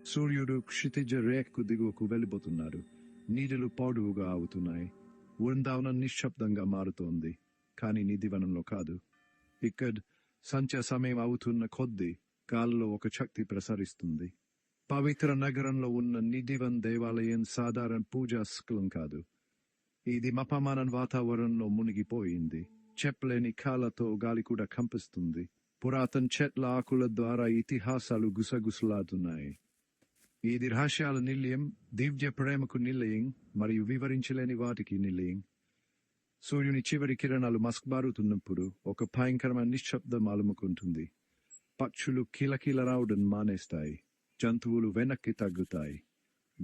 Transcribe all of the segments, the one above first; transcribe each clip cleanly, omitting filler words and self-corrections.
సూర్యుడు క్షితిజ రేఖకు దిగువకు వెళ్ళిపోతున్నాడు. నీడలు పొడవుగా అవుతున్నాయి. బృందావనం నిశ్శబ్దంగా మారుతోంది. కాని నిధివనంలో కాదు. ఇక్కడ సంధ్య సమయం అవుతున్న కొద్దీ గాలిలో ఒక శక్తి ప్రసరిస్తుంది. పవిత్ర నగరంలో ఉన్న నిధివన్ దేవాలయం సాధారణ పూజా స్థలం కాదు. ఇది మపమాన వాతావరణంలో మునిగిపోయింది. చెప్పలేని కాలతో గాలి కూడా కంపిస్తుంది. పురాతన చెట్ల ఆకుల ద్వారా ఇతిహాసాలు గుసగుసలాడుతున్నాయి. ఇది రహస్యాల నిలయం, దివ్య ప్రేమకు నిలయం, మరియు వివరించలేని వాటికి నిలయం. సూర్యుని చివరి కిరణాలు మస్కబారుతున్నప్పుడు ఒక భయంకరమైన నిశ్శబ్దం అలుముకుంటుంది. పక్షులు కిలకిల రావడం మానేస్తాయి. జంతువులు వెనక్కి తగ్గుతాయి.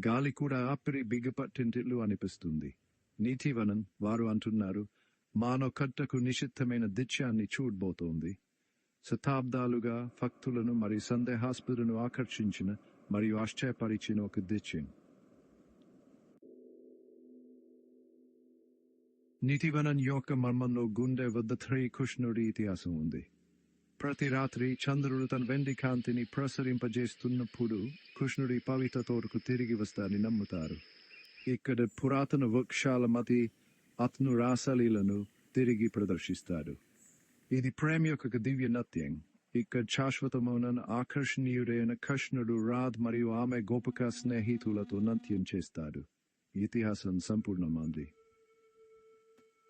గాలి కూడా ఆపిరి బిగపట్టింటిల్లు అనిపిస్తుంది. నీతివనం, వారు అంటున్నారు, మానవ కట్టకు నిషిద్ధమైన దృశ్యాన్ని చూడబోతోంది. శతాబ్దాలుగా భక్తులను మరియు సందేహాస్పదులను ఆకర్షించిన మరియు ఆశ్చర్యపరిచిన ఒక దృశ్యం. నీతివనం యొక్క మర్మంలో గుండె వద్ద కృష్ణుడి ఇతిహాసం ఉంది. ప్రతి రాత్రి చంద్రుడు తన వెండి కాంతిని ప్రసరింపజేస్తున్నప్పుడు కృష్ణుడి పవిత్ర తోటకు తిరిగి వస్తారని నమ్ముతారు. ఇక్కడ పురాతన వృక్షాల మధ్య అతను రాసలీలను తిరిగి ప్రదర్శిస్తాడు. ఇది ప్రేమ యొక్క దివ్య నృత్యం. ఇక్కడ శాశ్వతమైన ఆకర్షణీయుడైన కృష్ణుడు రాధ్ మరియు ఆమె గోపిక స్నేహితులతో నృత్యం చేస్తాడు. ఇతిహాసం సంపూర్ణమైంది.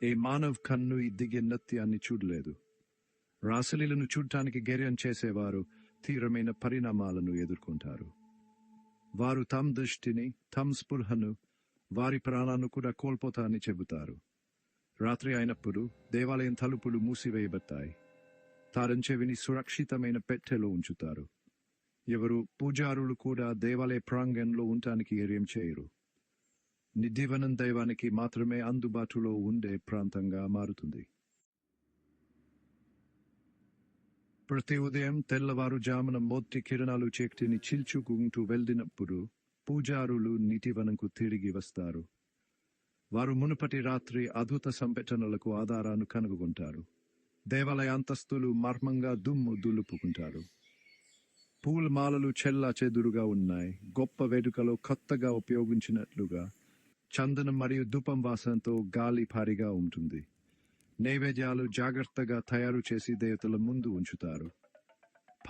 ఏ మానవ కన్ను ఈ దివ్య నృత్యాన్ని చూడలేదు. రాసలీలను చూడటానికి గర్యం చేసేవారు తీవ్రమైన పరిణామాలను ఎదుర్కొంటారు. వారు తమ దృష్టిని, తమ స్పృహను, వారి ప్రాణాలను కూడా కోల్పోతారని చెబుతారు. రాత్రి అయినప్పుడు దేవాలయం తలుపులు మూసివేయబడతాయి. తారం చెవిని సురక్షితమైన పెట్టెలో ఉంచుతారు. ఎవరు పూజారులు కూడా దేవాలయ ప్రాంగణంలో ఉండటానికి ధైర్యం చేయరు. నిధివనం దైవానికి మాత్రమే అందుబాటులో ఉండే ప్రాంతంగా మారుతుంది. ప్రతి ఉదయం తెల్లవారుజామున మొదటి కిరణాలు చీకటిని చీల్చుకుంటూ వెళ్ళినప్పుడు పూజారులు నీతివనంకు తిరిగి వస్తారు. వారు మునుపటి రాత్రి అద్భుత సంఘటనలకు ఆధారాన్ని కనుగొంటారు. దేవాలయ అంతస్తులు మర్మంగా దుమ్ము దులుపుకుంటారు. పూలమాలలు చెల్లా చెదురుగా ఉన్నాయి. గొప్ప వేడుకలో కొత్తగా ఉపయోగించినట్లుగా చందనం మరియు ధూపం వాసనతో గాలి భారీగా ఉంటుంది. నైవేద్యాలు జాగ్రత్తగా తయారు చేసి దేవతల ముందు ఉంచుతారు.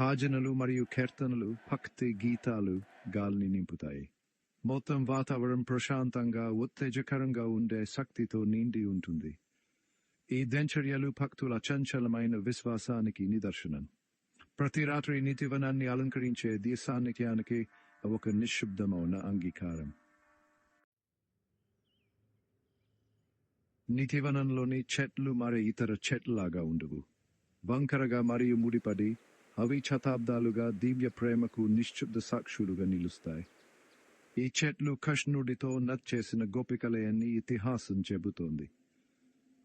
భజనలు మరియు కీర్తనలు, భక్తి గీతాలు గాలిని నింపుతాయి. మొత్తం వాతావరణం ప్రశాంతంగా, ఉత్తేజకరంగా ఉండే శక్తితో నిండి ఉంటుంది. ఈ దినచర్యలు భక్తుల చంచలమైన విశ్వాసానికి నిదర్శనం. ప్రతి రాత్రి నీతివనాన్ని అలంకరించే దిశానిత్యానికి ఒక నిశ్శబ్దమైన అంగీకారం. నీతివనంలోని చెట్లు మరి ఇతర చెట్లలాగా ఉండవు. వంకరగా మరియు ముడిపడి అవి శతాబ్దాలుగా దివ్య ప్రేమకు నిశ్శబ్ద సాక్షులుగా నిలుస్తాయి. ఈ చెట్లు కృష్ణుడితో నచ్చేసిన గోపికలే అని ఇతిహాసం చెబుతోంది.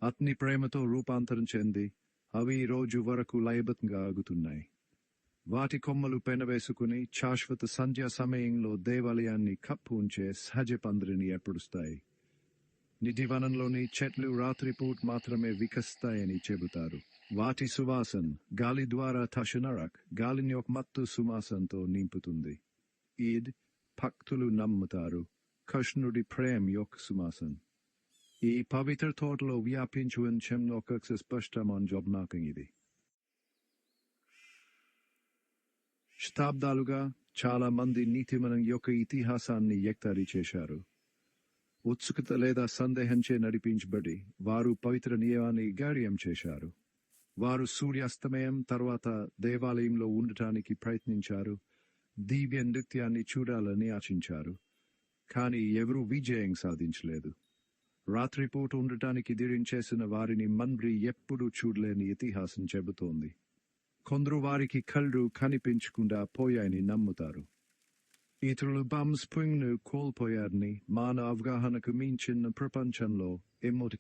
అతని ప్రేమతో రూపాంతరం చెంది అవి ఈ రోజు వరకు లయబద్ధంగా ఆగుతున్నాయి. వాటి కొమ్మలు పెనవేసుకుని శాశ్వత సంధ్యా సమయంలో దేవాలయాన్ని కప్పు ఉంచే సహజ పందిరిని ఏర్పరుస్తాయి. నిధివనంలోని చెట్లు రాత్రిపూట మాత్రమే వికసిస్తాయని చెబుతారు. వాటి సువాసన గాలి ద్వారా తషనరక్ గాలిని ఒక మత్తు సువాసనతో నింపుతుంది. ఈద్ భక్తులు నమ్ముతారు కృష్ణుడి ప్రేమ యొక్క సువాసన ఈ పవిత్ర తోటలో వ్యాపించుంచంలో ఒక స్పష్టమైన జ్ఞాపకం ఇది. శతాబ్దాలుగా చాలా మంది నీతివనం యొక్క ఇతిహాసాన్ని ఎక్తారి చేశారు. ఉత్సుకత లేదా సందేహంచే నడిపించబడి వారు పవిత్ర నియమాన్ని గార్యం చేశారు. వారు సూర్యాస్తమయం తర్వాత దేవాలయంలో ఉండటానికి ప్రయత్నించారు. దివ్య నృత్యాన్ని చూడాలని ఆశించారు. కానీ ఎవరూ విజయం సాధించలేదు. రాత్రిపూట ఉండటానికి ధైర్యం వారిని మన్రి ఎప్పుడూ చూడలేని ఇతిహాసం చెబుతోంది. కొందరు వారికి కళ్ళు కనిపించకుండా పోయాయని నమ్ముతారు. ఇతరులు స్ప్రింగ్ను కోల్పోయారని, మానవ అవగాహనకు మించిన ప్రపంచంలో